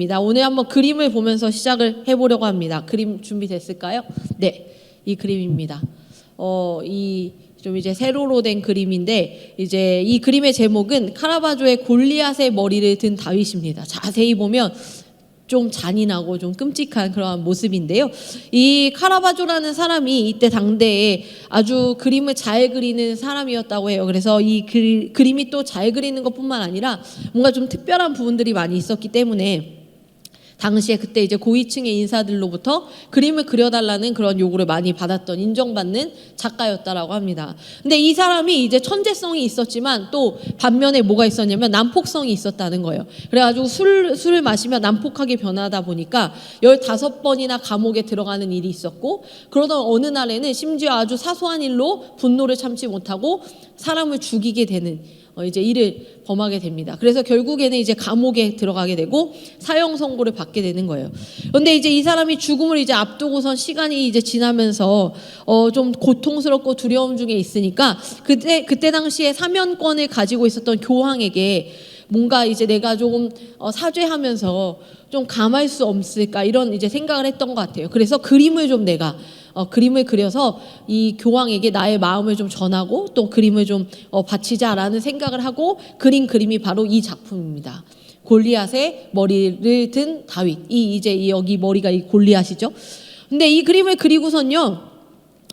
그림입니다. 오늘 한번 그림을 보면서 시작을 해보려고 합니다. 그림 준비됐을까요? 네, 이 그림입니다. 좀 이제 세로로 된 그림인데, 이제 이 그림의 제목은 카라바조의 골리앗의 머리를 든 다윗입니다. 자세히 보면 좀 잔인하고 좀 끔찍한 그런 모습인데요. 이 카라바조라는 사람이 이때 당대에 아주 그림을 잘 그리는 사람이었다고 해요. 그래서 이 그림이 또 잘 그리는 것뿐만 아니라 뭔가 좀 특별한 부분들이 많이 있었기 때문에 당시에 그때 이제 고위층의 인사들로부터 그림을 그려달라는 그런 요구를 많이 받았던, 인정받는 작가였다라고 합니다. 근데 이 사람이 이제 천재성이 있었지만 또 반면에 뭐가 있었냐면 난폭성이 있었다는 거예요. 그래가지고 술을 마시면 난폭하게 변하다 보니까 15번이나 감옥에 들어가는 일이 있었고, 그러던 어느 날에는 심지어 아주 사소한 일로 분노를 참지 못하고 사람을 죽이게 되는 이제 일을 범하게 됩니다. 그래서 결국에는 이제 감옥에 들어가게 되고 사형 선고를 받게 되는 거예요. 그런데 이제 이 사람이 죽음을 이제 앞두고선 시간이 이제 지나면서 좀 고통스럽고 두려움 중에 있으니까 그때 당시에 사면권을 가지고 있었던 교황에게 뭔가 이제 내가 조금 사죄하면서 좀 감할 수 없을까, 이런 이제 생각을 했던 것 같아요. 그래서 그림을 좀 내가 그림을 그려서 이 교황에게 나의 마음을 좀 전하고 또 그림을 좀 바치자라는 생각을 하고 그린 그림이 바로 이 작품입니다. 골리앗의 머리를 든 다윗. 이제 여기 머리가 이 골리앗이죠. 근데 이 그림을 그리고선요,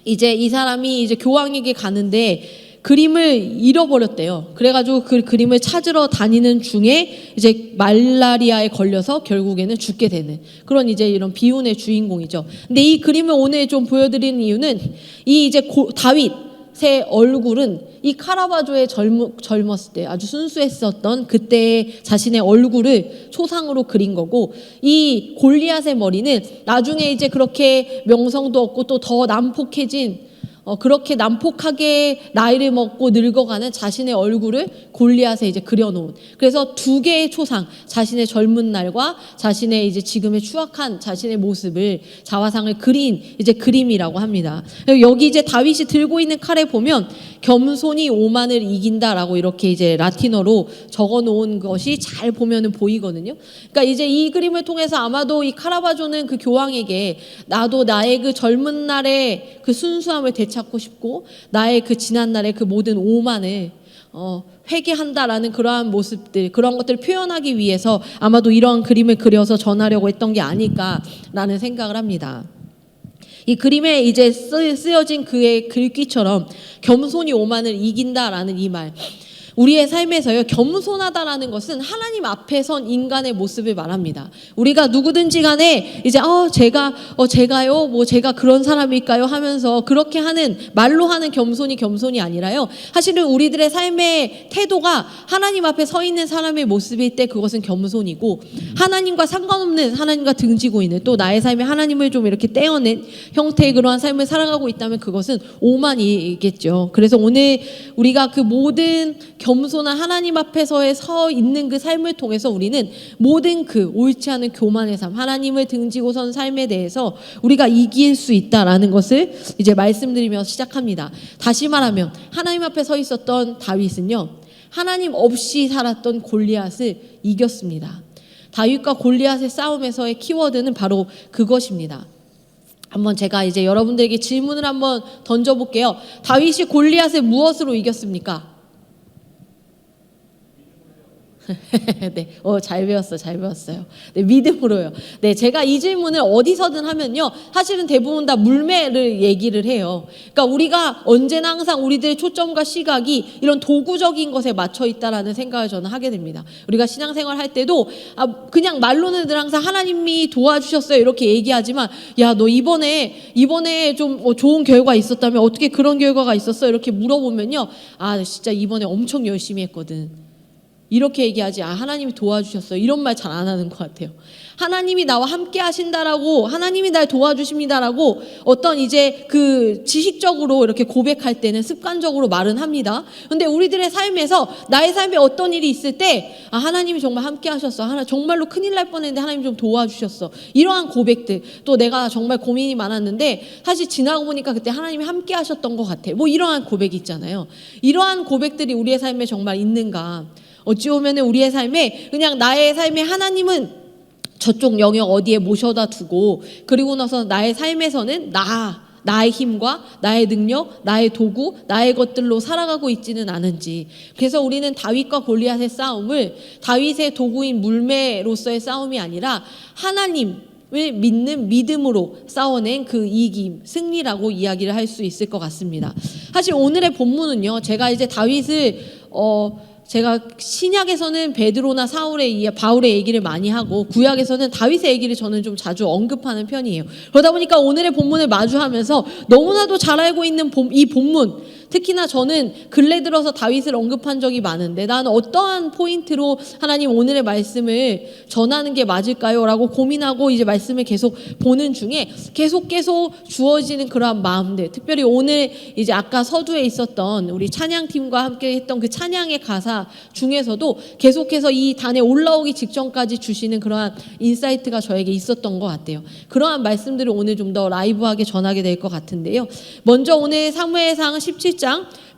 이제 이 사람이 이제 교황에게 가는데 그림을 잃어버렸대요. 그래가지고 그 그림을 찾으러 다니는 중에 이제 말라리아에 걸려서 결국에는 죽게 되는 그런 이제 이런 비운의 주인공이죠. 근데 이 그림을 오늘 좀 보여드리는 이유는 이 이제 다윗의 얼굴은 이 카라바조의 젊었을 때 아주 순수했었던 그때의 자신의 얼굴을 초상으로 그린 거고, 이 골리앗의 머리는 나중에 이제 그렇게 명성도 얻고 또 더 난폭해진 그렇게 난폭하게 나이를 먹고 늙어가는 자신의 얼굴을 골리앗에 이제 그려놓은, 그래서 두 개의 초상, 자신의 젊은 날과 자신의 이제 지금의 추악한 자신의 모습을, 자화상을 그린 이제 그림이라고 합니다. 여기 이제 다윗이 들고 있는 칼에 보면 겸손이 오만을 이긴다라고 이렇게 이제 라틴어로 적어놓은 것이 잘 보면은 보이거든요. 그러니까 이제 이 그림을 통해서 아마도 이 카라바조는 그 교황에게 나도 나의 그 젊은 날의 그 순수함을 되찾고 싶고 나의 그 지난 날의 그 모든 오만을 회개한다라는 그러한 모습들, 그런 것들을 표현하기 위해서 아마도 이러한 그림을 그려서 전하려고 했던 게 아닐까라는 생각을 합니다. 이 그림에 이제 쓰여진 그의 글귀처럼 겸손이 오만을 이긴다라는 이 말, 우리의 삶에서요, 겸손하다라는 것은 하나님 앞에 선 인간의 모습을 말합니다. 우리가 누구든지 간에 이제 제가요, 뭐 제가 그런 사람일까요 하면서 그렇게 하는, 말로 하는 겸손이 아니라요, 사실은 우리들의 삶의 태도가 하나님 앞에 서 있는 사람의 모습일 때 그것은 겸손이고, 하나님과 상관없는, 하나님과 등지고 있는, 또 나의 삶에 하나님을 좀 이렇게 떼어낸 형태의 그러한 삶을 살아가고 있다면 그것은 오만이겠죠. 그래서 오늘 우리가 그 모든 겸손한 하나님 앞에서의 서 있는 그 삶을 통해서 우리는 모든 그 옳지 않은 교만의 삶, 하나님을 등지고 선 삶에 대해서 우리가 이길 수 있다라는 것을 이제 말씀드리며 시작합니다. 다시 말하면 하나님 앞에 서 있었던 다윗은요, 하나님 없이 살았던 골리앗을 이겼습니다. 다윗과 골리앗의 싸움에서의 키워드는 바로 그것입니다. 한번 제가 이제 여러분들에게 질문을 한번 던져볼게요. 다윗이 골리앗을 무엇으로 이겼습니까? 네, 잘 배웠어요. 네, 믿음으로요. 네, 제가 이 질문을 어디서든 하면요, 사실은 대부분 다 물매를 얘기를 해요. 그러니까 우리가 언제나 항상 우리들의 초점과 시각이 이런 도구적인 것에 맞춰 있다라는 생각을 저는 하게 됩니다. 우리가 신앙생활 할 때도 그냥 말로는 늘 항상 하나님이 도와주셨어요 이렇게 얘기하지만, 야, 너 이번에 좀 좋은 결과 있었다면 어떻게 그런 결과가 있었어? 이렇게 물어보면요, 진짜 이번에 엄청 열심히 했거든, 이렇게 얘기하지, 하나님이 도와주셨어요, 이런 말 잘 안 하는 것 같아요. 하나님이 나와 함께 하신다라고, 하나님이 날 도와주십니다라고 어떤 이제 그 지식적으로 이렇게 고백할 때는 습관적으로 말은 합니다. 근데 우리들의 삶에서 나의 삶에 어떤 일이 있을 때 하나님이 정말 함께 하셨어, 정말로 큰일 날 뻔했는데 하나님 좀 도와주셨어, 이러한 고백들, 또 내가 정말 고민이 많았는데 사실 지나고 보니까 그때 하나님이 함께 하셨던 것 같아, 뭐 이러한 고백이 있잖아요. 이러한 고백들이 우리의 삶에 정말 있는가? 어찌 보면 우리의 삶에 그냥 나의 삶에 하나님은 저쪽 영역 어디에 모셔다 두고 그리고 나서 나의 삶에서는 나의 힘과 나의 능력, 나의 도구, 나의 것들로 살아가고 있지는 않은지. 그래서 우리는 다윗과 골리앗의 싸움을 다윗의 도구인 물매로서의 싸움이 아니라 하나님을 믿는 믿음으로 싸워낸 그 이김, 승리라고 이야기를 할 수 있을 것 같습니다. 사실 오늘의 본문은요, 제가 이제 다윗을 제가 신약에서는 베드로나 바울의 얘기를 많이 하고 구약에서는 다윗의 얘기를 저는 좀 자주 언급하는 편이에요. 그러다 보니까 오늘의 본문을 마주하면서 너무나도 잘 알고 있는 이 본문, 특히나 저는 근래 들어서 다윗을 언급한 적이 많은데 나는 어떠한 포인트로 하나님 오늘의 말씀을 전하는 게 맞을까요? 라고 고민하고 이제 말씀을 계속 보는 중에 계속 주어지는 그러한 마음들, 특별히 오늘 이제 아까 서두에 있었던 우리 찬양팀과 함께 했던 그 찬양의 가사 중에서도 계속해서 이 단에 올라오기 직전까지 주시는 그러한 인사이트가 저에게 있었던 것 같아요. 그러한 말씀들을 오늘 좀 더 라이브하게 전하게 될 것 같은데요. 먼저 오늘 사무엘상 17장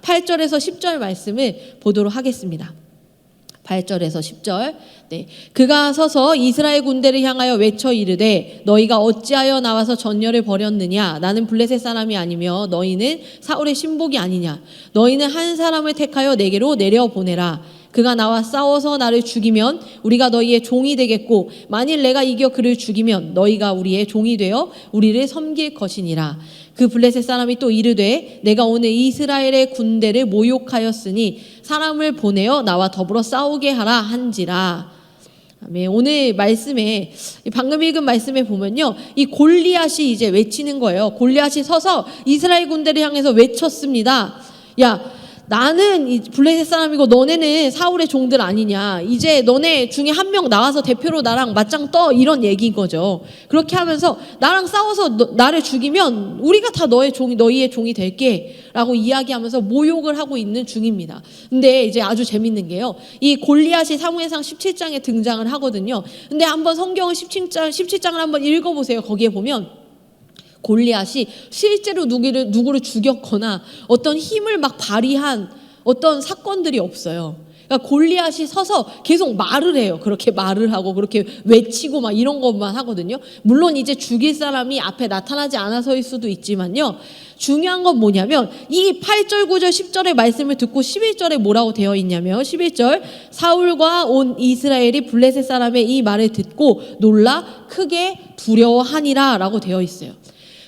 8절에서 10절 말씀을 보도록 하겠습니다. 8절에서 10절. 네. 그가 서서 이스라엘 군대를 향하여 외쳐 이르되 너희가 어찌하여 나와서 전열을 벌였느냐? 나는 블레셋 사람이 아니며 너희는 사울의 신복이 아니냐? 너희는 한 사람을 택하여 내게로 내려보내라. 그가 나와 싸워서 나를 죽이면 우리가 너희의 종이 되겠고 만일 내가 이겨 그를 죽이면 너희가 우리의 종이 되어 우리를 섬길 것이니라. 그 블레셋 사람이 또 이르되 내가 오늘 이스라엘의 군대를 모욕하였으니 사람을 보내어 나와 더불어 싸우게 하라 한지라. 오늘 말씀에 방금 읽은 말씀에 보면요, 이 골리앗이 이제 외치는 거예요. 골리앗이 서서 이스라엘 군대를 향해서 외쳤습니다. 야, 나는 이 블레셋 사람이고 너네는 사울의 종들 아니냐. 이제 너네 중에 한 명 나와서 대표로 나랑 맞짱 떠, 이런 얘기인 거죠. 그렇게 하면서 나랑 싸워서 나를 죽이면 우리가 다 너희의 종이 될게 라고 이야기하면서 모욕을 하고 있는 중입니다. 근데 이제 아주 재밌는 게요, 이 골리앗이 사무엘상 17장에 등장을 하거든요. 근데 한번 성경을 17장을 한번 읽어보세요. 거기에 보면 골리앗이 실제로 누구를 죽였거나 어떤 힘을 막 발휘한 어떤 사건들이 없어요. 그러니까 골리앗이 서서 계속 말을 해요. 그렇게 말을 하고 그렇게 외치고 막 이런 것만 하거든요. 물론 이제 죽일 사람이 앞에 나타나지 않아서일 수도 있지만요, 중요한 건 뭐냐면 이 8절, 9절, 10절의 말씀을 듣고 11절에 뭐라고 되어 있냐면 11절, 사울과 온 이스라엘이 블레셋 사람의 이 말을 듣고 놀라 크게 두려워하니라 라고 되어 있어요.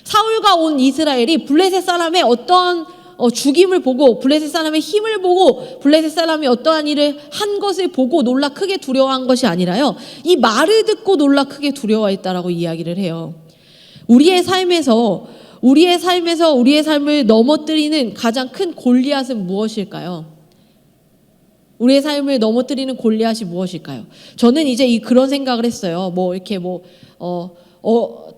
사울과 온 이스라엘이 블레셋 사람의 어떤 죽임을 보고, 블레셋 사람의 힘을 보고, 블레셋 사람이 어떠한 일을 한 것을 보고 놀라 크게 두려워한 것이 아니라요, 이 말을 듣고 놀라 크게 두려워했다라고 이야기를 해요. 우리의 삶에서 우리의 삶을 넘어뜨리는 가장 큰 골리앗은 무엇일까요? 우리의 삶을 넘어뜨리는 골리앗이 무엇일까요? 저는 이제 그런 생각을 했어요.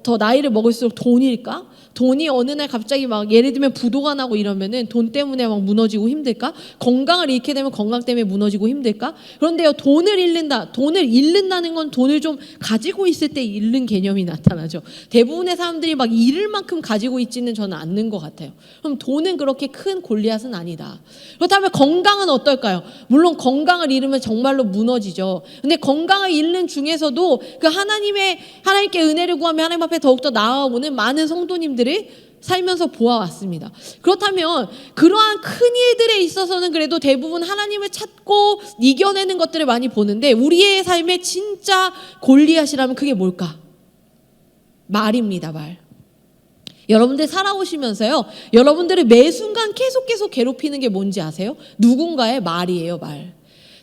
더 나이를 먹을수록 돈일까? 돈이 어느 날 갑자기 막 예를 들면 부도가 나고 이러면은 돈 때문에 막 무너지고 힘들까? 건강을 잃게 되면 건강 때문에 무너지고 힘들까? 그런데요, 돈을 잃는다는 건 돈을 좀 가지고 있을 때 잃는 개념이 나타나죠. 대부분의 사람들이 막 잃을 만큼 가지고 있지는 저는 않는 것 같아요. 그럼 돈은 그렇게 큰 골리앗은 아니다. 그렇다면 건강은 어떨까요? 물론 건강을 잃으면 정말로 무너지죠. 근데 건강을 잃는 중에서도 그 하나님께 은혜를 구하며 하나님 앞에 더욱더 나아오는 많은 성도님들이 살면서 보아왔습니다. 그렇다면 그러한 큰 일들에 있어서는 그래도 대부분 하나님을 찾고 이겨내는 것들을 많이 보는데, 우리의 삶의 진짜 골리앗이라면 그게 뭘까? 말입니다. 말. 여러분들 살아오시면서요, 여러분들을 매 순간 계속 괴롭히는 게 뭔지 아세요? 누군가의 말이에요. 말.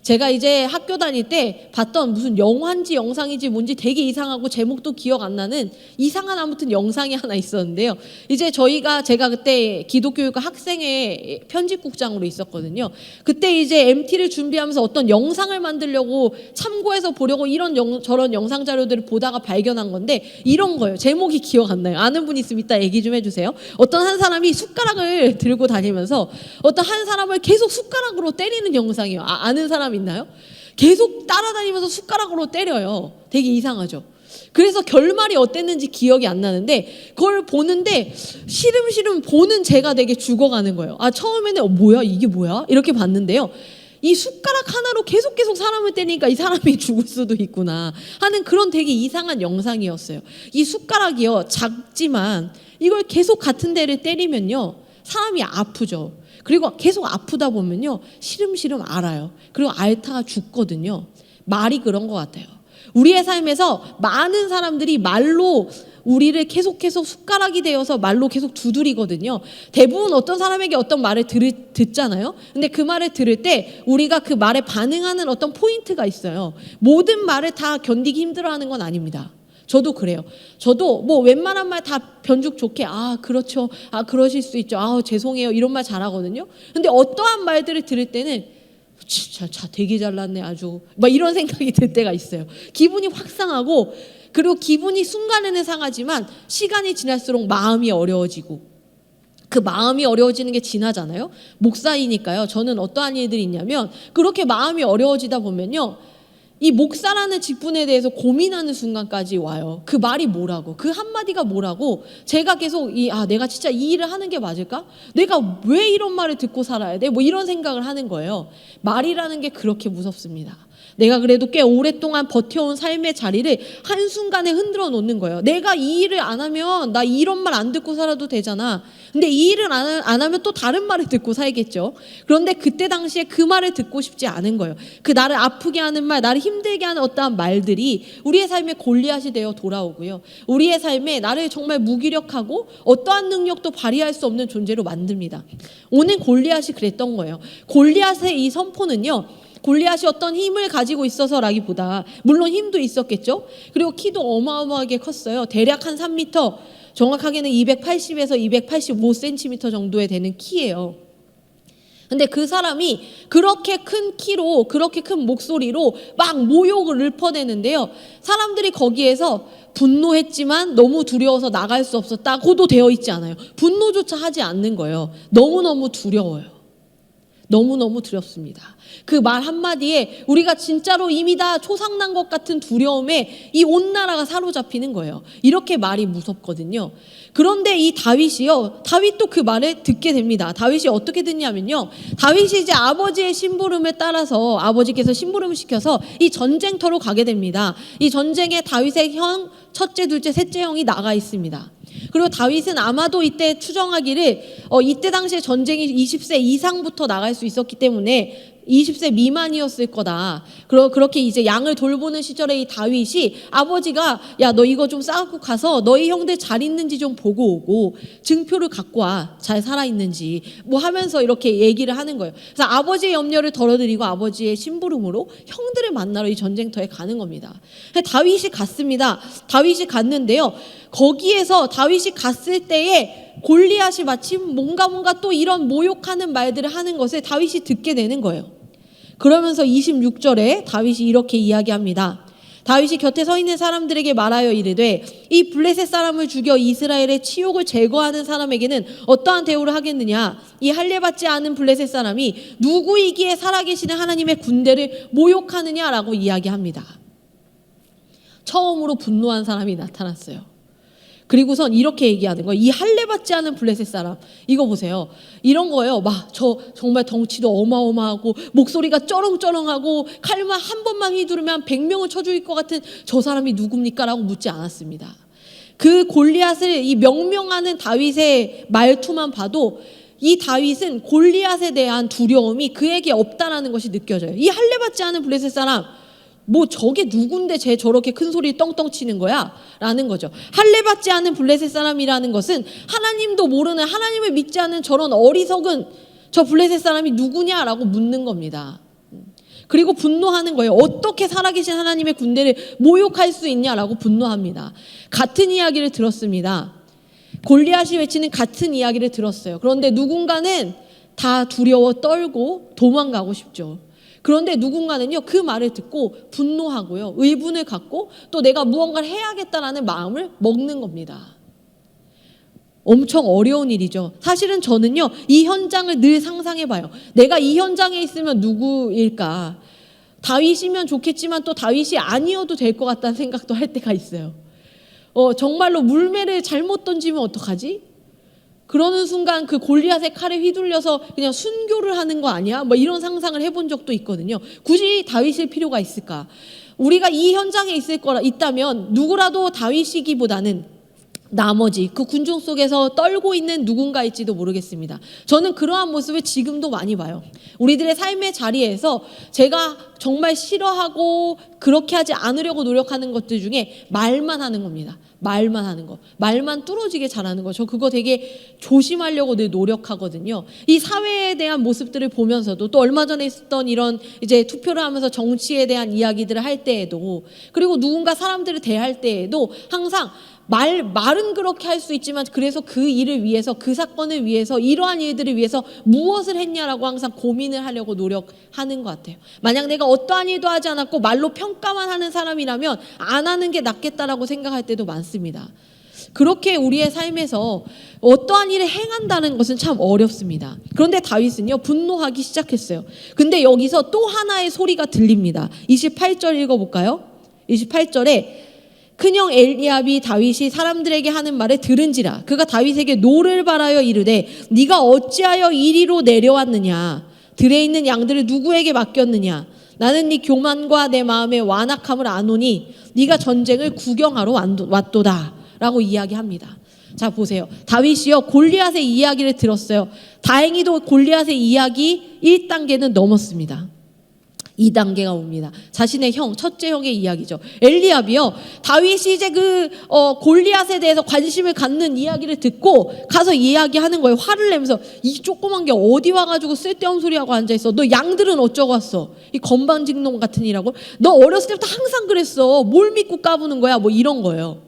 제가 이제 학교 다닐 때 봤던 무슨 영화인지 영상인지 뭔지 되게 이상하고 제목도 기억 안 나는 이상한 아무튼 영상이 하나 있었는데요. 이제 제가 그때 기독교육과 학생회 편집국장으로 있었거든요. 그때 이제 MT를 준비하면서 어떤 영상을 만들려고 참고해서 보려고 저런 영상 자료들을 보다가 발견한 건데 이런 거예요. 제목이 기억 안 나요. 아는 분 있으면 이따 얘기 좀 해주세요. 어떤 한 사람이 숟가락을 들고 다니면서 어떤 한 사람을 계속 숟가락으로 때리는 영상이에요. 아는 사람 있나요? 계속 따라다니면서 숟가락으로 때려요. 되게 이상하죠. 그래서 결말이 어땠는지 기억이 안 나는데 그걸 보는데 시름시름 보는 제가 되게 죽어가는 거예요. 처음에는 뭐야 이게 뭐야 이렇게 봤는데요, 이 숟가락 하나로 계속 사람을 때리니까 이 사람이 죽을 수도 있구나 하는 그런 되게 이상한 영상이었어요. 이 숟가락이요, 작지만 이걸 계속 같은 데를 때리면요 사람이 아프죠. 그리고 계속 아프다 보면요 시름시름 앓아요. 그리고 앓다가 죽거든요. 말이 그런 것 같아요. 우리의 삶에서 많은 사람들이 말로 우리를 계속 숟가락이 되어서 말로 계속 두드리거든요. 대부분 어떤 사람에게 어떤 말을 듣잖아요. 근데 그 말을 들을 때 우리가 그 말에 반응하는 어떤 포인트가 있어요. 모든 말을 다 견디기 힘들어하는 건 아닙니다. 저도 그래요. 저도 뭐 웬만한 말 다 변죽 좋게 그렇죠, 그러실 수 있죠, 죄송해요 이런 말 잘하거든요. 근데 어떠한 말들을 들을 때는 진짜 되게 잘났네 아주 막 이런 생각이 들 때가 있어요. 기분이 확 상하고, 그리고 기분이 순간에는 상하지만 시간이 지날수록 마음이 어려워지고, 그 마음이 어려워지는 게 지나잖아요. 목사이니까요. 저는 어떠한 일들이 있냐면 그렇게 마음이 어려워지다 보면요 이 목사라는 직분에 대해서 고민하는 순간까지 와요. 그 말이 뭐라고, 그 한마디가 뭐라고, 제가 계속 내가 진짜 이 일을 하는 게 맞을까? 내가 왜 이런 말을 듣고 살아야 돼? 뭐 이런 생각을 하는 거예요. 말이라는 게 그렇게 무섭습니다. 내가 그래도 꽤 오랫동안 버텨온 삶의 자리를 한순간에 흔들어 놓는 거예요. 내가 이 일을 안 하면 나 이런 말 안 듣고 살아도 되잖아. 근데 이 일을 안 하면 또 다른 말을 듣고 살겠죠. 그런데 그때 당시에 그 말을 듣고 싶지 않은 거예요. 그 나를 아프게 하는 말, 나를 힘들게 하는 어떠한 말들이 우리의 삶에 골리앗이 되어 돌아오고요. 우리의 삶에 나를 정말 무기력하고 어떠한 능력도 발휘할 수 없는 존재로 만듭니다. 오늘 골리앗이 그랬던 거예요. 골리앗의 이 선포는요, 골리앗이 어떤 힘을 가지고 있어서라기보다, 물론 힘도 있었겠죠. 그리고 키도 어마어마하게 컸어요. 대략 한 3m, 정확하게는 280에서 285cm 정도에 되는 키예요. 근데 그 사람이 그렇게 큰 키로, 그렇게 큰 목소리로 막 모욕을 읊어대는데요, 사람들이 거기에서 분노했지만 너무 두려워서 나갈 수 없었다고도 되어 있지 않아요. 분노조차 하지 않는 거예요. 너무너무 두려워요. 너무너무 두렵습니다. 그 말 한마디에 우리가 진짜로 이미 다 초상난 것 같은 두려움에 이 온 나라가 사로잡히는 거예요. 이렇게 말이 무섭거든요. 그런데 이 다윗도 그 말을 듣게 됩니다. 다윗이 어떻게 듣냐면요, 다윗이 이제 아버지의 심부름을 따라서, 아버지께서 심부름을 시켜서 이 전쟁터로 가게 됩니다. 이 전쟁에 다윗의 형, 첫째, 둘째, 셋째 형이 나가 있습니다. 그리고 다윗은 아마도 이때 추정하기를 이때 당시에 전쟁이 20세 이상부터 나갈 수 있었기 때문에 20세 미만이었을 거다. 그렇게 이제 양을 돌보는 시절에 이 다윗이 아버지가 너 이거 좀 싸갖고 가서 너희 형들 잘 있는지 좀 보고 오고 증표를 갖고 와, 잘 살아있는지 뭐 하면서 이렇게 얘기를 하는 거예요. 그래서 아버지의 염려를 덜어드리고 아버지의 심부름으로 형들을 만나러 이 전쟁터에 가는 겁니다. 다윗이 갔습니다. 다윗이 갔는데요, 거기에서 다윗이 갔을 때에 골리앗이 마침 뭔가 또 이런 모욕하는 말들을 하는 것을 다윗이 듣게 되는 거예요. 그러면서 26절에 다윗이 이렇게 이야기합니다. 다윗이 곁에 서 있는 사람들에게 말하여 이르되 이 블레셋 사람을 죽여 이스라엘의 치욕을 제거하는 사람에게는 어떠한 대우를 하겠느냐? 이 할례받지 않은 블레셋 사람이 누구이기에 살아계시는 하나님의 군대를 모욕하느냐라고 이야기합니다. 처음으로 분노한 사람이 나타났어요. 그리고선 이렇게 얘기하는 거예요. 이 할례받지 않은 블레셋 사람, 이거 보세요. 이런 거예요. 저 정말 덩치도 어마어마하고 목소리가 쩌렁쩌렁하고 칼만 한 번만 휘두르면 100명을 쳐 죽일 것 같은 저 사람이 누굽니까? 라고 묻지 않았습니다. 그 골리앗을 이 명명하는 다윗의 말투만 봐도 이 다윗은 골리앗에 대한 두려움이 그에게 없다라는 것이 느껴져요. 이 할례받지 않은 블레셋 사람, 저게 누군데 쟤 저렇게 큰 소리 떵떵 치는 거야? 라는 거죠. 할례받지 않은 블레셋 사람이라는 것은 하나님도 모르는, 하나님을 믿지 않는 저런 어리석은 저 블레셋 사람이 누구냐라고 묻는 겁니다. 그리고 분노하는 거예요. 어떻게 살아계신 하나님의 군대를 모욕할 수 있냐라고 분노합니다. 같은 이야기를 들었습니다. 골리앗이 외치는 같은 이야기를 들었어요. 그런데 누군가는 다 두려워 떨고 도망가고 싶죠. 그런데 누군가는요, 그 말을 듣고 분노하고요, 의분을 갖고 또 내가 무언가를 해야겠다라는 마음을 먹는 겁니다. 엄청 어려운 일이죠. 사실은 저는요, 이 현장을 늘 상상해봐요. 내가 이 현장에 있으면 누구일까? 다윗이면 좋겠지만 또 다윗이 아니어도 될 것 같다는 생각도 할 때가 있어요. 정말로 물매를 잘못 던지면 어떡하지? 그러는 순간 그 골리앗의 칼에 휘둘려서 그냥 순교를 하는 거 아니야? 뭐 이런 상상을 해본 적도 있거든요. 굳이 다윗일 필요가 있을까? 우리가 이 현장에 있다면 누구라도 다윗이기보다는 나머지 그 군중 속에서 떨고 있는 누군가일지도 모르겠습니다. 저는 그러한 모습을 지금도 많이 봐요. 우리들의 삶의 자리에서 제가 정말 싫어하고 그렇게 하지 않으려고 노력하는 것들 중에 말만 하는 겁니다. 말만 하는 거. 말만 뚫어지게 잘하는 거. 저 그거 되게 조심하려고 늘 노력하거든요. 이 사회에 대한 모습들을 보면서도 또 얼마 전에 있었던 이런 이제 투표를 하면서 정치에 대한 이야기들을 할 때에도 그리고 누군가 사람들을 대할 때에도 항상 말은 그렇게 할 수 있지만 그래서 그 일을 위해서 그 사건을 위해서 이러한 일들을 위해서 무엇을 했냐라고 항상 고민을 하려고 노력하는 것 같아요. 만약 내가 어떠한 일도 하지 않았고 말로 평가만 하는 사람이라면 안 하는 게 낫겠다라고 생각할 때도 많습니다. 그렇게 우리의 삶에서 어떠한 일을 행한다는 것은 참 어렵습니다. 그런데 다윗은요 분노하기 시작했어요. 근데 여기서 또 하나의 소리가 들립니다. 28절 읽어볼까요? 28절에 큰형 엘리압이 다윗이 사람들에게 하는 말에 들은지라 그가 다윗에게 노를 바라여 이르되 네가 어찌하여 이리로 내려왔느냐 들에 있는 양들을 누구에게 맡겼느냐 나는 네 교만과 내 마음의 완악함을 아노니 네가 전쟁을 구경하러 왔도다 라고 이야기합니다. 자 보세요. 다윗이요 골리앗의 이야기를 들었어요. 다행히도 골리앗의 이야기 1단계는 넘었습니다. 2단계가 옵니다. 자신의 형, 첫째 형의 이야기죠. 엘리압이요. 다윗이 이제 골리앗에 대해서 관심을 갖는 이야기를 듣고 가서 이야기하는 거예요. 화를 내면서 이 조그만 게 어디 와가지고 쓸데없는 소리하고 앉아있어. 너 양들은 어쩌고 왔어? 이 건방진놈 같은 이라고? 너 어렸을 때부터 항상 그랬어. 뭘 믿고 까부는 거야? 뭐 이런 거예요.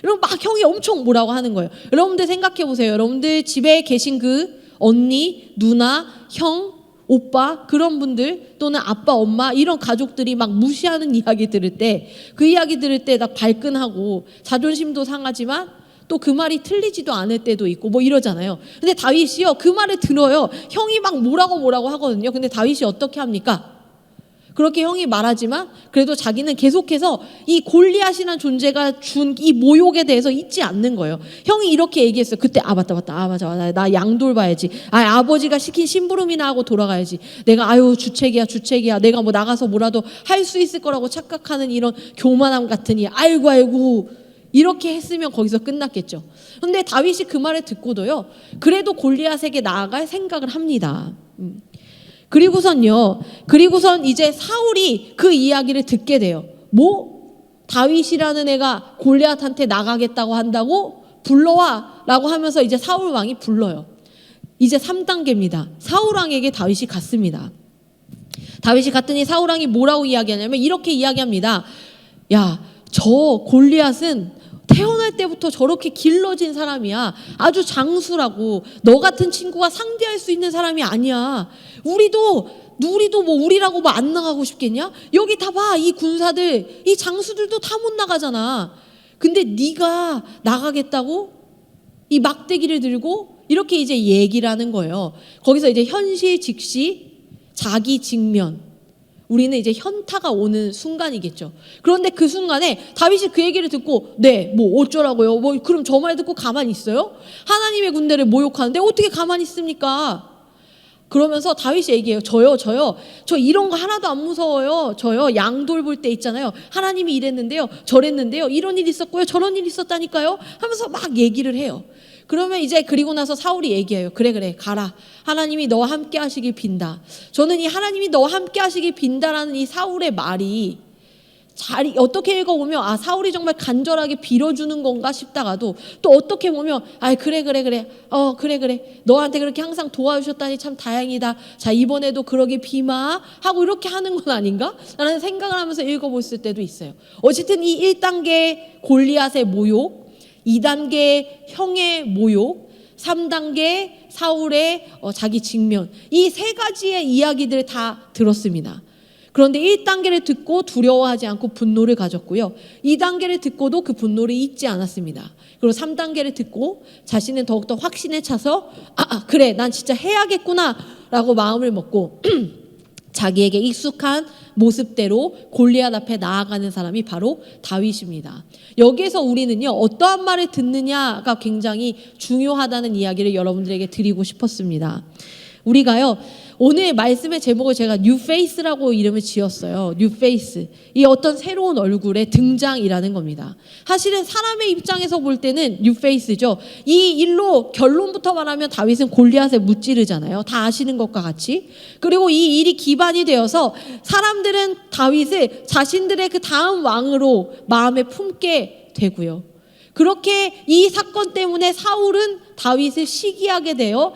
이러면 막 형이 엄청 뭐라고 하는 거예요. 여러분들 생각해 보세요. 여러분들 집에 계신 그 언니, 누나, 형, 오빠 그런 분들 또는 아빠 엄마 이런 가족들이 막 무시하는 이야기 들을 때 그 이야기 들을 때 나 발끈하고 자존심도 상하지만 또 그 말이 틀리지도 않을 때도 있고 뭐 이러잖아요. 근데 다윗이요 그 말을 들어요. 형이 막 뭐라고 하거든요. 근데 다윗이 어떻게 합니까? 그렇게 형이 말하지만 그래도 자기는 계속해서 이 골리앗이라는 존재가 준 이 모욕에 대해서 잊지 않는 거예요. 형이 이렇게 얘기했어요. 그때 맞다 맞아 나 양 돌봐야지. 아버지가 시킨 심부름이나 하고 돌아가야지. 내가 주책이야 내가 뭐 나가서 뭐라도 할 수 있을 거라고 착각하는 이런 교만함 같으니 아이고 이렇게 했으면 거기서 끝났겠죠. 근데 다윗이 그 말을 듣고도요 그래도 골리앗에게 나아갈 생각을 합니다. 그리고선 이제 사울이 그 이야기를 듣게 돼요. 뭐? 다윗이라는 애가 골리앗한테 나가겠다고 한다고? 불러와 라고 하면서 이제 사울 왕이 불러요. 이제 3단계입니다. 사울 왕에게 다윗이 갔습니다. 다윗이 갔더니 사울 왕이 뭐라고 이야기하냐면 이렇게 이야기합니다. 야, 저 골리앗은 태어날 때부터 저렇게 길러진 사람이야. 아주 장수라고. 너 같은 친구가 상대할 수 있는 사람이 아니야. 우리도 뭐 우리라고 뭐 안 나가고 싶겠냐? 여기 다 봐. 이 군사들, 이 장수들도 다 못 나가잖아. 근데 네가 나가겠다고? 이 막대기를 들고 이렇게 이제 얘기를 하는 거예요. 거기서 이제 현실 직시 자기 직면 우리는 이제 현타가 오는 순간이겠죠. 그런데 그 순간에 다윗이 그 얘기를 듣고 뭐 어쩌라고요? 뭐 그럼 저 말 듣고 가만히 있어요? 하나님의 군대를 모욕하는데 어떻게 가만히 있습니까? 그러면서 다윗이 얘기해요. 저요. 저 이런 거 하나도 안 무서워요. 저요. 양 돌볼 때 있잖아요. 하나님이 이랬는데요. 저랬는데요. 이런 일이 있었고요. 저런 일이 있었다니까요. 하면서 막 얘기를 해요. 그러면 이제 그리고 나서 사울이 얘기해요. 그래 가라. 하나님이 너와 함께 하시길 빈다. 저는 이 하나님이 너와 함께 하시길 빈다라는 이 사울의 말이 어떻게 읽어보면 사울이 정말 간절하게 빌어주는 건가 싶다가도 또 어떻게 보면 그래 너한테 그렇게 항상 도와주셨다니 참 다행이다. 자 이번에도 그러게 비마 하고 이렇게 하는 건 아닌가? 라는 생각을 하면서 읽어봤을 때도 있어요. 어쨌든 이 1단계 골리앗의 모욕, 2단계 형의 모욕, 3단계 사울의 자기 직면 이 세 가지의 이야기들을 다 들었습니다. 그런데 1단계를 듣고 두려워하지 않고 분노를 가졌고요. 2단계를 듣고도 그 분노를 잊지 않았습니다. 그리고 3단계를 듣고 자신은 더욱더 확신에 차서 그래 난 진짜 해야겠구나 라고 마음을 먹고 자기에게 익숙한 모습대로 골리앗 앞에 나아가는 사람이 바로 다윗입니다. 여기에서 우리는요, 어떠한 말을 듣느냐가 굉장히 중요하다는 이야기를 여러분들에게 드리고 싶었습니다. 우리가요, 오늘 말씀의 제목을 제가 뉴페이스라고 이름을 지었어요. 뉴페이스. 이 어떤 새로운 얼굴의 등장이라는 겁니다. 사실은 사람의 입장에서 볼 때는 뉴페이스죠. 이 일로 결론부터 말하면 다윗은 골리앗에 무찌르잖아요. 다 아시는 것과 같이. 그리고 이 일이 기반이 되어서 사람들은 다윗을 자신들의 그 다음 왕으로 마음에 품게 되고요. 그렇게 이 사건 때문에 사울은 다윗을 시기하게 되어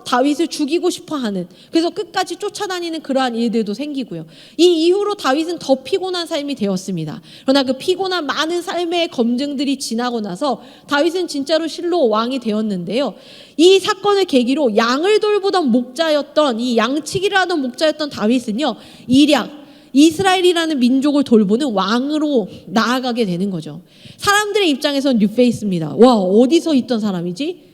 다윗을 죽이고 싶어하는, 그래서 끝까지 쫓아다니는 그러한 일들도 생기고요. 이 이후로 다윗은 더 피곤한 삶이 되었습니다. 그러나 그 피곤한 많은 삶의 검증들이 지나고 나서 다윗은 진짜로 실로 왕이 되었는데요. 이 사건을 계기로 양을 돌보던 목자였던, 이 양치기를 하던 목자였던 다윗은요, 이스라엘이라는 민족을 돌보는 왕으로 나아가게 되는 거죠. 사람들의 입장에서는 뉴페이스입니다. 와, 어디서 있던 사람이지?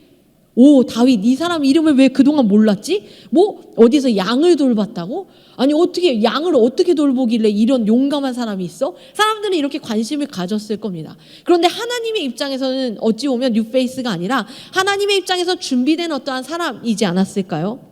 오, 다윗, 이 사람 이름을 왜 그동안 몰랐지? 뭐 어디서 양을 돌봤다고? 아니, 어떻게 양을 어떻게 돌보길래 이런 용감한 사람이 있어? 사람들은 이렇게 관심을 가졌을 겁니다. 그런데 하나님의 입장에서는 어찌 보면 뉴페이스가 아니라 하나님의 입장에서 준비된 어떠한 사람이지 않았을까요?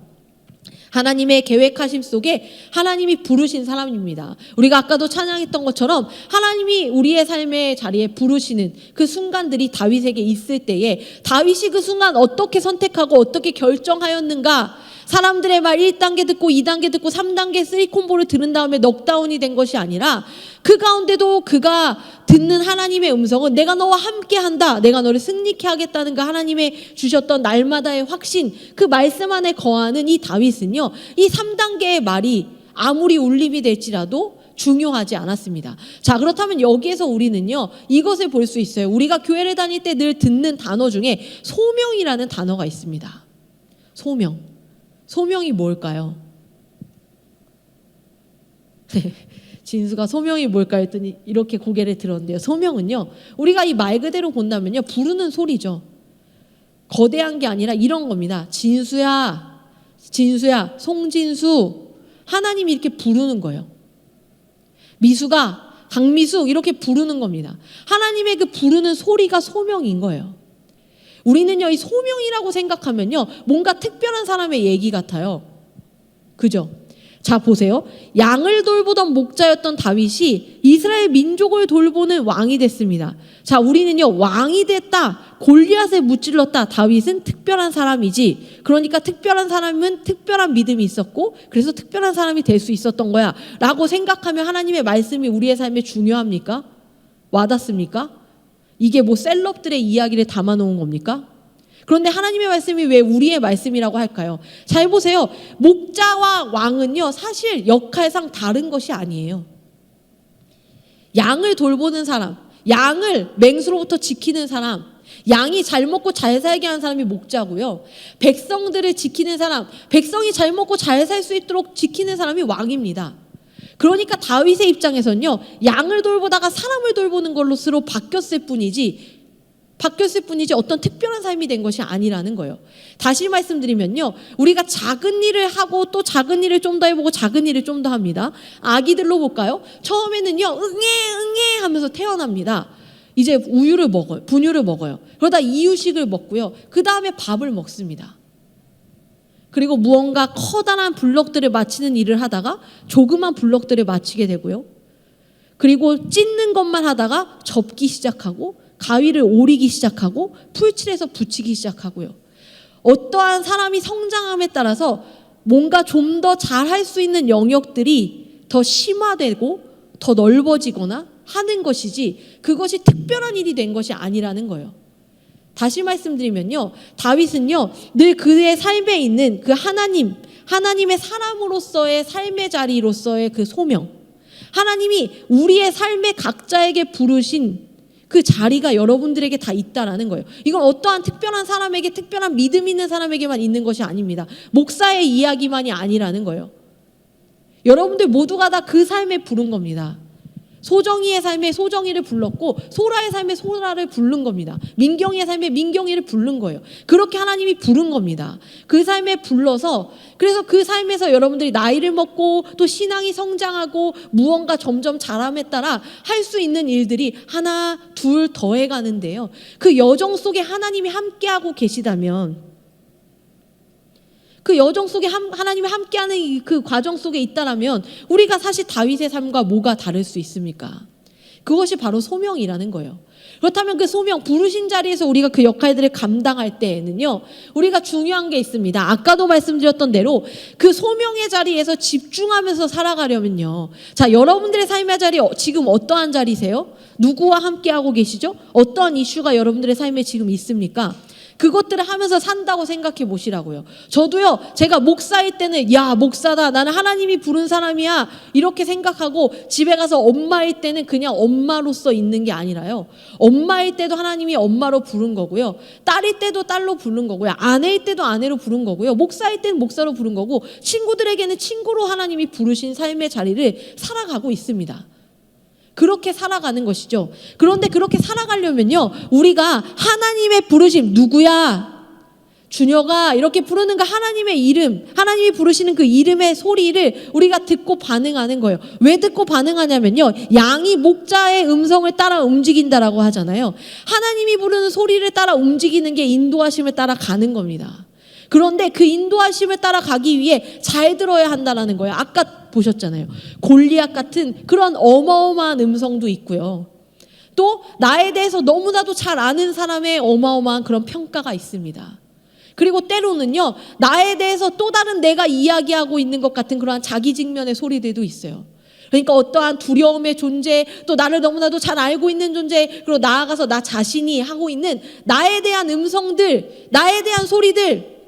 하나님의 계획하심 속에 하나님이 부르신 사람입니다. 우리가 아까도 찬양했던 것처럼 하나님이 우리의 삶의 자리에 부르시는 그 순간들이 다윗에게 있을 때에 다윗이 그 순간 어떻게 선택하고 어떻게 결정하였는가, 사람들의 말 1단계 듣고 2단계 듣고 3단계 3콤보를 들은 다음에 넉다운이 된 것이 아니라 그 가운데도 그가 듣는 하나님의 음성은 내가 너와 함께 한다, 내가 너를 승리케 하겠다는 그 하나님의 주셨던 날마다의 확신, 그 말씀 안에 거하는 이 다윗은요, 이 3단계의 말이 아무리 울림이 될지라도 중요하지 않았습니다. 자, 그렇다면 여기에서 우리는요, 이것을 볼 수 있어요. 우리가 교회를 다닐 때 늘 듣는 단어 중에 소명이라는 단어가 있습니다. 소명이 뭘까요? 진수가 소명이 뭘까 했더니 이렇게 고개를 들었는데요. 소명은요, 우리가 이 말 그대로 본다면요, 부르는 소리죠. 거대한 게 아니라 이런 겁니다. 진수야, 송진수. 하나님이 이렇게 부르는 거예요. 미수가, 강미수, 이렇게 부르는 겁니다. 하나님의 그 부르는 소리가 소명인 거예요. 우리는요, 이 소명이라고 생각하면요, 뭔가 특별한 사람의 얘기 같아요. 그죠? 자, 보세요. 양을 돌보던 목자였던 다윗이 이스라엘 민족을 돌보는 왕이 됐습니다. 자, 우리는요, 왕이 됐다, 골리앗에 무찔렀다, 다윗은 특별한 사람이지, 그러니까 특별한 사람은 특별한 믿음이 있었고 그래서 특별한 사람이 될 수 있었던 거야 라고 생각하면 하나님의 말씀이 우리의 삶에 중요합니까? 와닿습니까? 이게 뭐 셀럽들의 이야기를 담아놓은 겁니까? 그런데 하나님의 말씀이 왜 우리의 말씀이라고 할까요? 잘 보세요. 목자와 왕은요, 사실 역할상 다른 것이 아니에요. 양을 돌보는 사람, 양을 맹수로부터 지키는 사람, 양이 잘 먹고 잘 살게 하는 사람이 목자고요. 백성들을 지키는 사람, 백성이 잘 먹고 잘 살 수 있도록 지키는 사람이 왕입니다. 그러니까 다윗의 입장에서는요, 양을 돌보다가 사람을 돌보는 걸로스로 바뀌었을 뿐이지 어떤 특별한 삶이 된 것이 아니라는 거예요. 다시 말씀드리면요, 우리가 작은 일을 하고 또 작은 일을 좀 더 해보고 작은 일을 좀 더 합니다. 아기들로 볼까요? 처음에는요, 응애 하면서 태어납니다. 이제 분유를 먹어요. 그러다 이유식을 먹고요, 그 다음에 밥을 먹습니다. 그리고 무언가 커다란 블럭들을 맞히는 일을 하다가 조그만 블럭들을 맞히게 되고요, 그리고 찢는 것만 하다가 접기 시작하고 가위를 오리기 시작하고 풀칠해서 붙이기 시작하고요. 어떠한 사람이 성장함에 따라서 뭔가 좀 더 잘할 수 있는 영역들이 더 심화되고 더 넓어지거나 하는 것이지, 그것이 특별한 일이 된 것이 아니라는 거예요. 다시 말씀드리면요, 다윗은요, 늘 그의 삶에 있는 그 하나님의 사람으로서의 삶의 자리로서의 그 소명, 하나님이 우리의 삶의 각자에게 부르신 그 자리가 여러분들에게 다 있다라는 거예요. 이건 어떠한 특별한 사람에게, 특별한 믿음 있는 사람에게만 있는 것이 아닙니다. 목사의 이야기만이 아니라는 거예요. 여러분들 모두가 다 그 삶에 부른 겁니다. 소정이의 삶에 소정이를 불렀고 소라의 삶에 소라를 부른 겁니다. 민경이의 삶에 민경이를 부른 거예요. 그렇게 하나님이 부른 겁니다. 그 삶에 불러서 그래서 그 삶에서 여러분들이 나이를 먹고 또 신앙이 성장하고 무언가 점점 자람에 따라 할 수 있는 일들이 하나 둘 더해 가는데요. 그 여정 속에 하나님이 함께하고 계시다면 그 여정 속에 하나님이 함께하는 그 과정 속에 있다라면 우리가 사실 다윗의 삶과 뭐가 다를 수 있습니까? 그것이 바로 소명이라는 거예요. 그렇다면 그 소명, 부르신 자리에서 우리가 그 역할들을 감당할 때에는요, 우리가 중요한 게 있습니다. 아까도 말씀드렸던 대로 그 소명의 자리에서 집중하면서 살아가려면요. 자, 여러분들의 삶의 자리 지금 어떠한 자리세요? 누구와 함께하고 계시죠? 어떠한 이슈가 여러분들의 삶에 지금 있습니까? 그것들을 하면서 산다고 생각해 보시라고요. 저도요, 제가 목사일 때는 야, 목사다, 나는 하나님이 부른 사람이야 이렇게 생각하고 집에 가서 엄마일 때는 그냥 엄마로서 있는 게 아니라요, 엄마일 때도 하나님이 엄마로 부른 거고요, 딸일 때도 딸로 부른 거고요, 아내일 때도 아내로 부른 거고요, 목사일 때는 목사로 부른 거고, 친구들에게는 친구로 하나님이 부르신 삶의 자리를 살아가고 있습니다. 그렇게 살아가는 것이죠. 그런데 그렇게 살아가려면요, 우리가 하나님의 부르심, 누구야? 주녀가 이렇게 부르는 그 하나님의 이름, 하나님이 부르시는 그 이름의 소리를 우리가 듣고 반응하는 거예요. 왜 듣고 반응하냐면요, 양이 목자의 음성을 따라 움직인다라고 하잖아요. 하나님이 부르는 소리를 따라 움직이는 게 인도하심을 따라 가는 겁니다. 그런데 그 인도하심을 따라가기 위해 잘 들어야 한다는 거예요. 아까 보셨잖아요. 골리앗 같은 그런 어마어마한 음성도 있고요. 또 나에 대해서 너무나도 잘 아는 사람의 어마어마한 그런 평가가 있습니다. 그리고 때로는요, 나에 대해서 또 다른 내가 이야기하고 있는 것 같은 그러한 자기 직면의 소리들도 있어요. 그러니까 어떠한 두려움의 존재, 또 나를 너무나도 잘 알고 있는 존재, 그리고 나아가서 나 자신이 하고 있는 나에 대한 음성들, 나에 대한 소리들,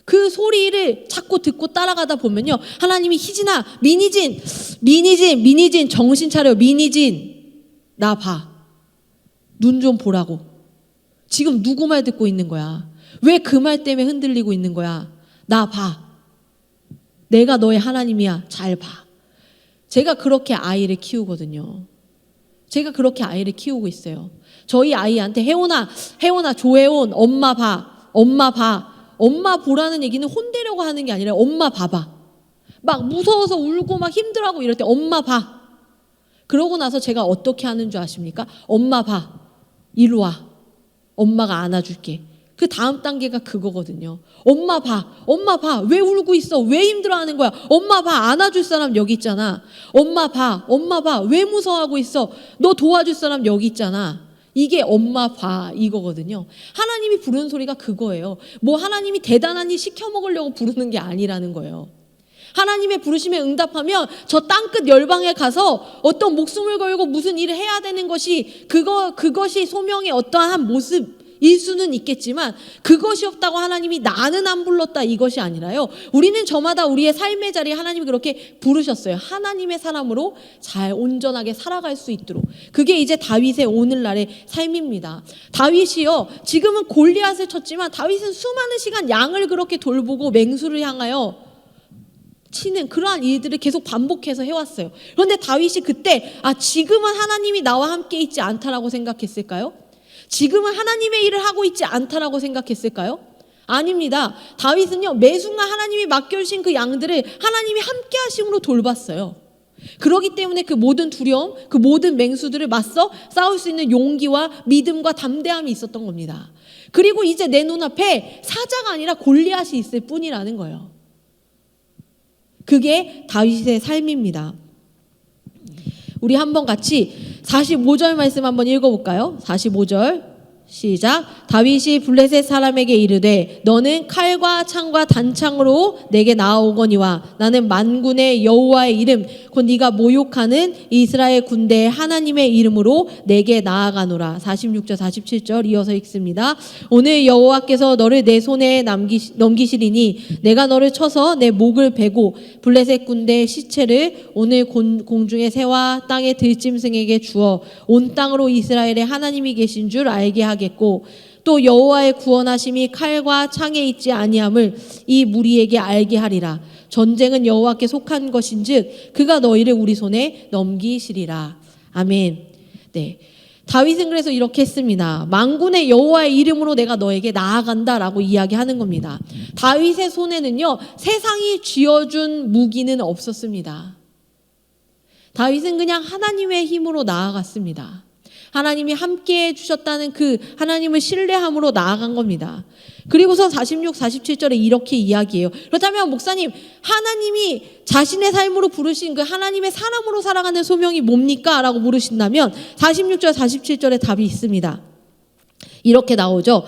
그 소리를 자꾸 듣고 따라가다 보면요, 하나님이 희진아, 민희진 정신 차려, 민희진 나 봐, 눈 좀 보라고. 지금 누구 말 듣고 있는 거야? 왜 그 말 때문에 흔들리고 있는 거야? 나 봐, 내가 너의 하나님이야, 잘 봐. 제가 그렇게 아이를 키우거든요. 제가 그렇게 아이를 키우고 있어요. 저희 아이한테 혜원아, 조혜원, 엄마 봐, 엄마 봐. 엄마 보라는 얘기는 혼내려고 하는 게 아니라 엄마 봐봐. 막 무서워서 울고 막 힘들어하고 이럴 때 엄마 봐. 그러고 나서 제가 어떻게 하는 줄 아십니까? 엄마 봐, 이리 와, 엄마가 안아줄게. 그 다음 단계가 그거거든요. 엄마 봐, 왜 울고 있어? 왜 힘들어하는 거야? 엄마 봐, 안아줄 사람 여기 있잖아. 엄마 봐, 왜 무서워하고 있어? 너 도와줄 사람 여기 있잖아. 이게 엄마 봐, 이거거든요. 하나님이 부르는 소리가 그거예요. 뭐 하나님이 대단한 일 시켜 먹으려고 부르는 게 아니라는 거예요. 하나님의 부르심에 응답하면 저 땅끝 열방에 가서 어떤 목숨을 걸고 무슨 일을 해야 되는 것이 그것이 소명의 어떠한 모습일 수는 있겠지만, 그것이 없다고 하나님이 나는 안 불렀다 이것이 아니라요, 우리는 저마다 우리의 삶의 자리에 하나님이 그렇게 부르셨어요. 하나님의 사람으로 잘 온전하게 살아갈 수 있도록. 그게 이제 다윗의 오늘날의 삶입니다. 다윗이요, 지금은 골리앗을 쳤지만 다윗은 수많은 시간 양을 그렇게 돌보고 맹수를 향하여 치는 그러한 일들을 계속 반복해서 해왔어요. 그런데 다윗이 그때 지금은 하나님이 나와 함께 있지 않다라고 생각했을까요? 지금은 하나님의 일을 하고 있지 않다라고 생각했을까요? 아닙니다. 다윗은요, 매 순간 하나님이 맡겨주신 그 양들을 하나님이 함께 하심으로 돌봤어요. 그렇기 때문에 그 모든 두려움, 그 모든 맹수들을 맞서 싸울 수 있는 용기와 믿음과 담대함이 있었던 겁니다. 그리고 이제 내 눈앞에 사자가 아니라 골리앗이 있을 뿐이라는 거예요. 그게 다윗의 삶입니다. 우리 한번 같이 45절 말씀 한번 읽어볼까요? 45절 시작. 다윗이 블레셋 사람에게 이르되 너는 칼과 창과 단창으로 내게 나아오거니와 나는 만군의 여호와의 이름 곧 네가 모욕하는 이스라엘 군대의 하나님의 이름으로 내게 나아가노라. 46절 47절 이어서 읽습니다. 오늘 여호와께서 너를 내 손에 넘기시리니 내가 너를 쳐서 내 목을 베고 블레셋 군대의 시체를 오늘 공중의 새와 땅의 들짐승에게 주어 온 땅으로 이스라엘의 하나님이 계신 줄 알게 하겠고 또 여호와의 구원하심이 칼과 창에 있지 아니함을 이 무리에게 알게 하리라. 전쟁은 여호와께 속한 것인즉 그가 너희를 우리 손에 넘기시리라. 아멘. 네. 다윗은 그래서 이렇게 했습니다. 만군의 여호와의 이름으로 내가 너에게 나아간다라고 이야기하는 겁니다. 다윗의 손에는요, 세상이 쥐어준 무기는 없었습니다. 다윗은 그냥 하나님의 힘으로 나아갔습니다. 하나님이 함께 해주셨다는 그 하나님을 신뢰함으로 나아간 겁니다. 그리고서 46, 47절에 이렇게 이야기해요. 그렇다면 목사님, 하나님이 자신의 삶으로 부르신 그 하나님의 사람으로 살아가는 소명이 뭡니까? 라고 물으신다면 46절, 47절에 답이 있습니다. 이렇게 나오죠.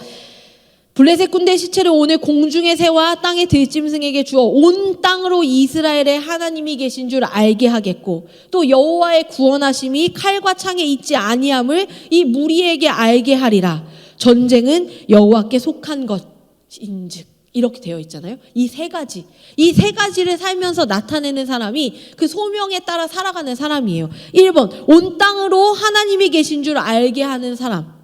블레셋 군대 시체를 오늘 공중의 새와 땅의 들짐승에게 주어 온 땅으로 이스라엘의 하나님이 계신 줄 알게 하겠고 또 여호와의 구원하심이 칼과 창에 있지 아니함을 이 무리에게 알게 하리라. 전쟁은 여호와께 속한 것인즉 이렇게 되어 있잖아요. 이 세 가지를 살면서 나타내는 사람이 그 소명에 따라 살아가는 사람이에요. 1번 온 땅으로 하나님이 계신 줄 알게 하는 사람.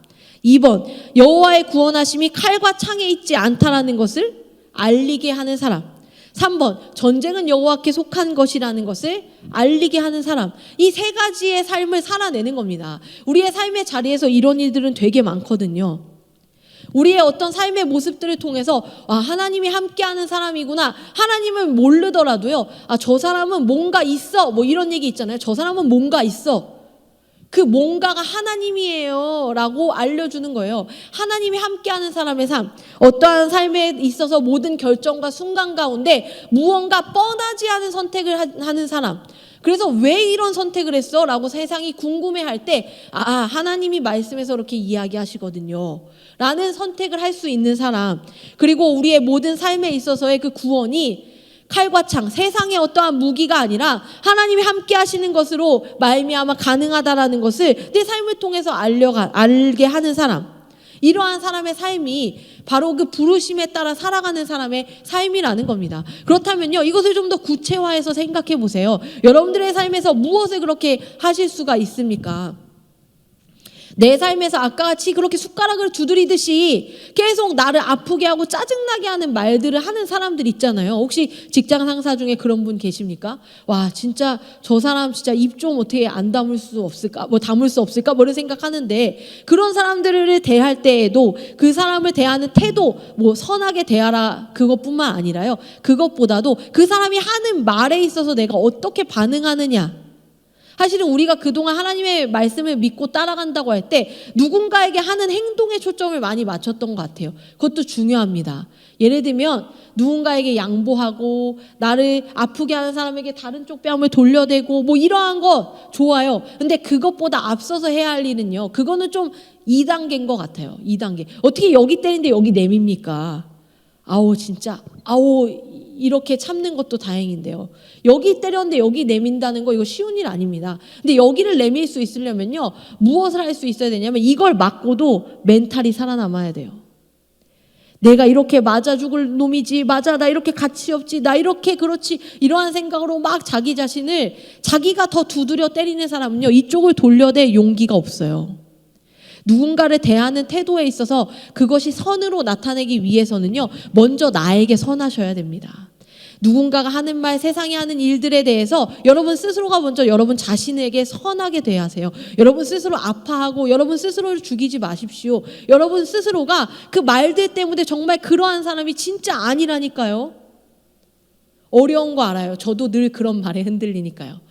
2번 여호와의 구원하심이 칼과 창에 있지 않다라는 것을 알리게 하는 사람. 3번 전쟁은 여호와께 속한 것이라는 것을 알리게 하는 사람. 이 세 가지의 삶을 살아내는 겁니다. 우리의 삶의 자리에서 이런 일들은 되게 많거든요. 우리의 어떤 삶의 모습들을 통해서 하나님이 함께하는 사람이구나. 하나님을 모르더라도요. 저 사람은 뭔가 있어. 뭐 이런 얘기 있잖아요. 저 사람은 뭔가 있어. 그 뭔가가 하나님이에요 라고 알려주는 거예요. 하나님이 함께하는 사람의 삶, 어떠한 삶에 있어서 모든 결정과 순간 가운데 무언가 뻔하지 않은 선택을 하는 사람. 그래서 왜 이런 선택을 했어? 라고 세상이 궁금해할 때 하나님이 말씀에서 이렇게 이야기하시거든요 라는 선택을 할 수 있는 사람. 그리고 우리의 모든 삶에 있어서의 그 구원이 칼과 창, 세상의 어떠한 무기가 아니라 하나님이 함께 하시는 것으로 말미암아 가능하다라는 것을 내 삶을 통해서 알게 하는 사람. 이러한 사람의 삶이 바로 그 부르심에 따라 살아가는 사람의 삶이라는 겁니다. 그렇다면요, 이것을 좀 더 구체화해서 생각해 보세요. 여러분들의 삶에서 무엇을 그렇게 하실 수가 있습니까? 내 삶에서 아까 같이 그렇게 숟가락을 두드리듯이 계속 나를 아프게 하고 짜증나게 하는 말들을 하는 사람들 있잖아요. 혹시 직장 상사 중에 그런 분 계십니까? 와, 진짜 저 사람 진짜 입 좀 어떻게 안 다물 수 없을까? 담을 수 없을까? 뭐를 생각하는데 그런 사람들을 대할 때에도 그 사람을 대하는 태도, 선하게 대하라 그것뿐만 아니라요. 그것보다도 그 사람이 하는 말에 있어서 내가 어떻게 반응하느냐. 사실은 우리가 그동안 하나님의 말씀을 믿고 따라간다고 할 때 누군가에게 하는 행동에 초점을 많이 맞췄던 것 같아요. 그것도 중요합니다. 예를 들면 누군가에게 양보하고 나를 아프게 하는 사람에게 다른 쪽 뺨을 돌려대고 이러한 거 좋아요. 근데 그것보다 앞서서 해야 할 일은요. 그거는 좀 2단계인 것 같아요. 2단계. 어떻게 여기 때리는데 여기 내밉니까? 진짜 이렇게 참는 것도 다행인데요. 여기 때렸는데 여기 내민다는 거 이거 쉬운 일 아닙니다. 근데 여기를 내밀 수 있으려면요. 무엇을 할 수 있어야 되냐면 이걸 맞고도 멘탈이 살아남아야 돼요. 내가 이렇게 맞아 죽을 놈이지. 맞아, 나 이렇게 가치 없지. 나 이렇게 그렇지. 이러한 생각으로 막 자기 자신을 자기가 더 두드려 때리는 사람은요. 이쪽을 돌려댈 용기가 없어요. 누군가를 대하는 태도에 있어서 그것이 선으로 나타내기 위해서는요. 먼저 나에게 선하셔야 됩니다. 누군가가 하는 말, 세상에 하는 일들에 대해서 여러분 스스로가 먼저 여러분 자신에게 선하게 대하세요. 여러분 스스로 아파하고 여러분 스스로를 죽이지 마십시오. 여러분 스스로가 그 말들 때문에 정말 그러한 사람이 진짜 아니라니까요. 어려운 거 알아요. 저도 늘 그런 말에 흔들리니까요.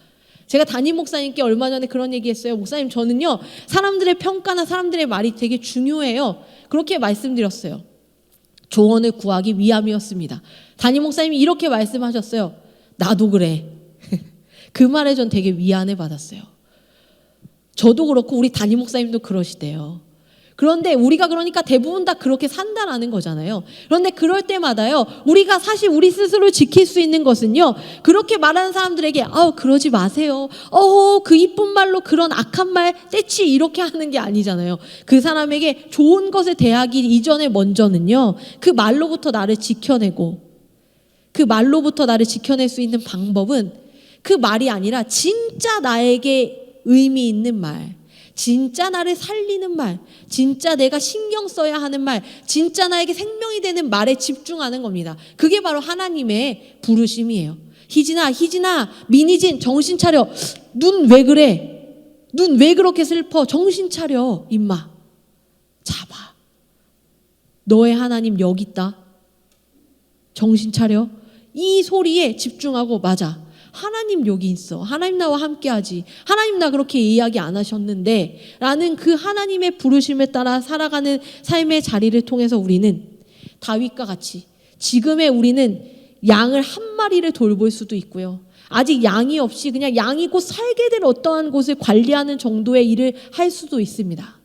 제가 담임 목사님께 얼마 전에 그런 얘기했어요. 목사님, 저는요 사람들의 평가나 사람들의 말이 되게 중요해요. 그렇게 말씀드렸어요. 조언을 구하기 위함이었습니다. 담임 목사님이 이렇게 말씀하셨어요. 나도 그래. 그 말에 전 되게 위안을 받았어요. 저도 그렇고 우리 담임 목사님도 그러시대요. 그런데 우리가 그러니까 대부분 다 그렇게 산다라는 거잖아요. 그런데 그럴 때마다요, 우리가 사실 우리 스스로를 지킬 수 있는 것은요, 그렇게 말하는 사람들에게 그러지 마세요. 그 이쁜 말로 그런 악한 말 떼치 이렇게 하는 게 아니잖아요. 그 사람에게 좋은 것을 대하기 이전에 먼저는요, 그 말로부터 나를 지켜내고 그 말로부터 나를 지켜낼 수 있는 방법은 그 말이 아니라 진짜 나에게 의미 있는 말, 진짜 나를 살리는 말, 진짜 내가 신경 써야 하는 말, 진짜 나에게 생명이 되는 말에 집중하는 겁니다. 그게 바로 하나님의 부르심이에요. 희진아, 민희진, 정신 차려. 눈 왜 그래? 눈 왜 그렇게 슬퍼? 정신 차려, 임마. 잡아. 너의 하나님 여기 있다. 정신 차려. 이 소리에 집중하고, 맞아. 하나님 여기 있어. 하나님 나와 함께하지. 하나님 나 그렇게 이야기 안 하셨는데 라는 그 하나님의 부르심에 따라 살아가는 삶의 자리를 통해서 우리는 다윗과 같이 지금의 우리는 양을 한 마리를 돌볼 수도 있고요. 아직 양이 없이 그냥 양이 곧 살게 될 어떠한 곳을 관리하는 정도의 일을 할 수도 있습니다.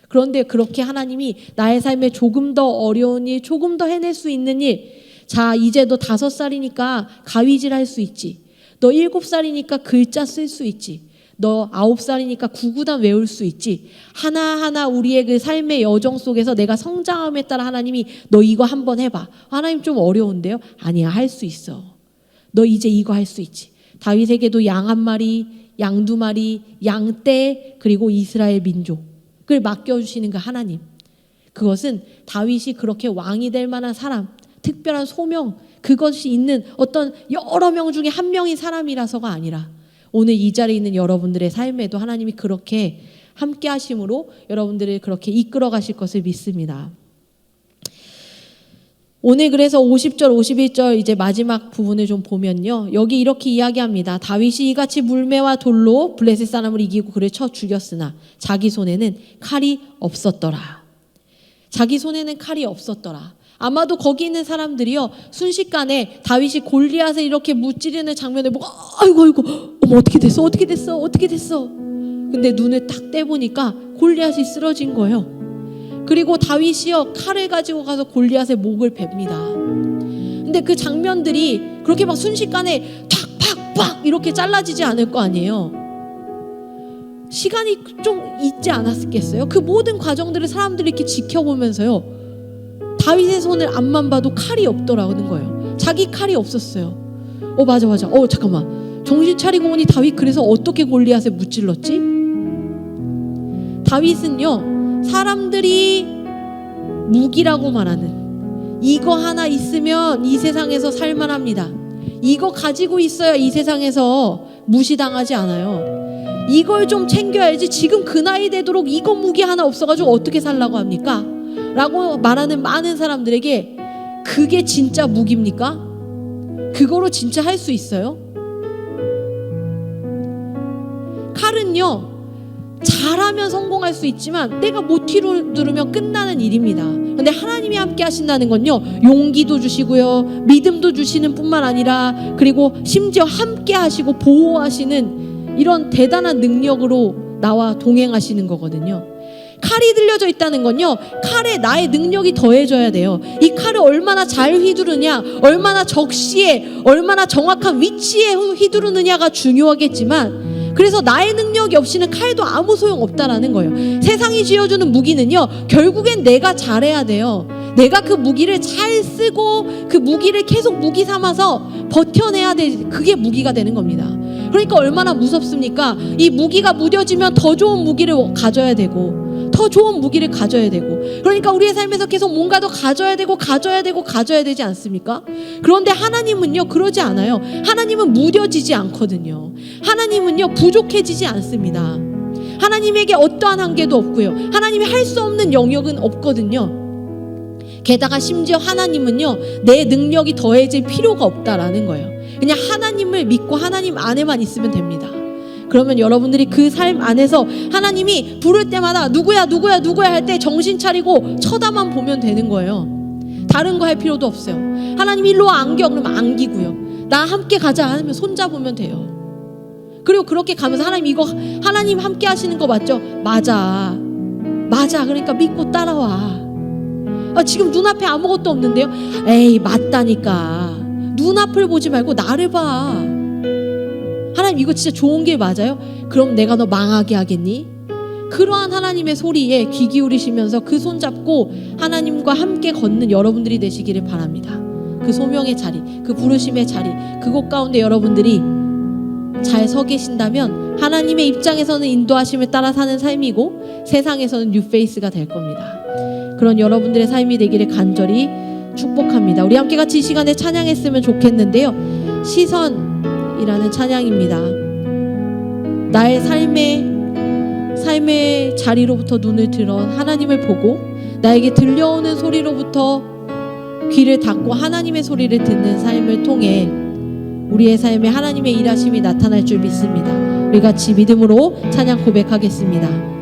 그런데 그렇게 하나님이 나의 삶에 조금 더 어려운 일, 조금 더 해낼 수 있는 일, 자 이제 너 5살이니까 가위질 할 수 있지. 너 7살이니까 글자 쓸 수 있지. 너 9살이니까 구구단 외울 수 있지. 하나하나 우리의 그 삶의 여정 속에서 내가 성장함에 따라 하나님이 너 이거 한번 해봐. 하나님 좀 어려운데요? 아니야, 할 수 있어. 너 이제 이거 할 수 있지. 다윗에게도 양 1마리, 양 2마리, 양떼, 그리고 이스라엘 민족을 맡겨주시는 그 하나님. 그것은 다윗이 그렇게 왕이 될 만한 사람, 특별한 소명, 그것이 있는 어떤 여러 명 중에 한 명인 사람이라서가 아니라 오늘 이 자리에 있는 여러분들의 삶에도 하나님이 그렇게 함께 하심으로 여러분들을 그렇게 이끌어 가실 것을 믿습니다. 오늘 그래서 50절 51절 이제 마지막 부분을 좀 보면요. 여기 이렇게 이야기합니다. 다윗이 이같이 물매와 돌로 블레셋 사람을 이기고 그를 쳐 죽였으나 자기 손에는 칼이 없었더라. 자기 손에는 칼이 없었더라. 아마도 거기 있는 사람들이요 순식간에 다윗이 골리앗을 이렇게 무찌르는 장면을 보고 아이고 어머 어떻게 됐어 근데 눈을 딱 떼보니까 골리앗이 쓰러진 거예요. 그리고 다윗이요 칼을 가지고 가서 골리앗의 목을 베입니다. 근데 그 장면들이 그렇게 막 순식간에 탁팍팍 이렇게 잘라지지 않을 거 아니에요. 시간이 좀 있지 않았겠어요? 그 모든 과정들을 사람들이 이렇게 지켜보면서요 다윗의 손을 앞만 봐도 칼이 없더라는 거예요. 자기 칼이 없었어요. 맞아. 잠깐만. 정신 차리고 보니 다윗 그래서 어떻게 골리앗에 무찔렀지? 다윗은요 사람들이 무기라고 말하는 이거 하나 있으면 이 세상에서 살만합니다. 이거 가지고 있어야 이 세상에서 무시당하지 않아요. 이걸 좀 챙겨야지. 지금 그 나이 되도록 이거 무기 하나 없어가지고 어떻게 살라고 합니까? 라고 말하는 많은 사람들에게 그게 진짜 무기입니까? 그거로 진짜 할 수 있어요? 칼은요 잘하면 성공할 수 있지만 때가 못 휘두르면 끝나는 일입니다. 그런데 하나님이 함께 하신다는 건요 용기도 주시고요 믿음도 주시는 뿐만 아니라 그리고 심지어 함께 하시고 보호하시는 이런 대단한 능력으로 나와 동행하시는 거거든요. 칼이 들려져 있다는 건요 칼에 나의 능력이 더해져야 돼요. 이 칼을 얼마나 잘 휘두르냐, 얼마나 적시에 얼마나 정확한 위치에 휘두르느냐가 중요하겠지만 그래서 나의 능력이 없이는 칼도 아무 소용 없다라는 거예요. 세상이 쥐어주는 무기는요 결국엔 내가 잘해야 돼요. 내가 그 무기를 잘 쓰고 그 무기를 계속 무기 삼아서 버텨내야 돼. 그게 무기가 되는 겁니다. 그러니까 얼마나 무섭습니까? 이 무기가 무뎌지면 더 좋은 무기를 가져야 되고 더 좋은 무기를 가져야 되고 그러니까 우리의 삶에서 계속 뭔가 더 가져야 되지 않습니까? 그런데 하나님은요 그러지 않아요. 하나님은 무뎌지지 않거든요. 하나님은요 부족해지지 않습니다. 하나님에게 어떠한 한계도 없고요 하나님이 할 수 없는 영역은 없거든요. 게다가 심지어 하나님은요 내 능력이 더해질 필요가 없다라는 거예요. 그냥 하나님을 믿고 하나님 안에만 있으면 됩니다. 그러면 여러분들이 그 삶 안에서 하나님이 부를 때마다 누구야 할 때 정신 차리고 쳐다만 보면 되는 거예요. 다른 거 할 필요도 없어요. 하나님 일로 와 안겨 그러면 안기고요 나 함께 가자 하면 손잡으면 돼요. 그리고 그렇게 가면서 하나님 이거 하나님 함께 하시는 거 맞죠? 맞아 그러니까 믿고 따라와. 지금 눈앞에 아무것도 없는데요? 에이 맞다니까. 눈앞을 보지 말고 나를 봐. 하나님 이거 진짜 좋은 길 맞아요? 그럼 내가 너 망하게 하겠니? 그러한 하나님의 소리에 귀 기울이시면서 그 손 잡고 하나님과 함께 걷는 여러분들이 되시기를 바랍니다. 그 소명의 자리, 그 부르심의 자리, 그곳 가운데 여러분들이 잘 서 계신다면 하나님의 입장에서는 인도하심을 따라 사는 삶이고 세상에서는 뉴페이스가 될 겁니다. 그런 여러분들의 삶이 되기를 간절히 축복합니다. 우리 함께 같이 이 시간에 찬양했으면 좋겠는데요. 시선이라는 찬양입니다. 나의 삶의 자리로부터 눈을 들어 하나님을 보고 나에게 들려오는 소리로부터 귀를 닫고 하나님의 소리를 듣는 삶을 통해 우리의 삶에 하나님의 일하심이 나타날 줄 믿습니다. 우리 같이 믿음으로 찬양 고백하겠습니다.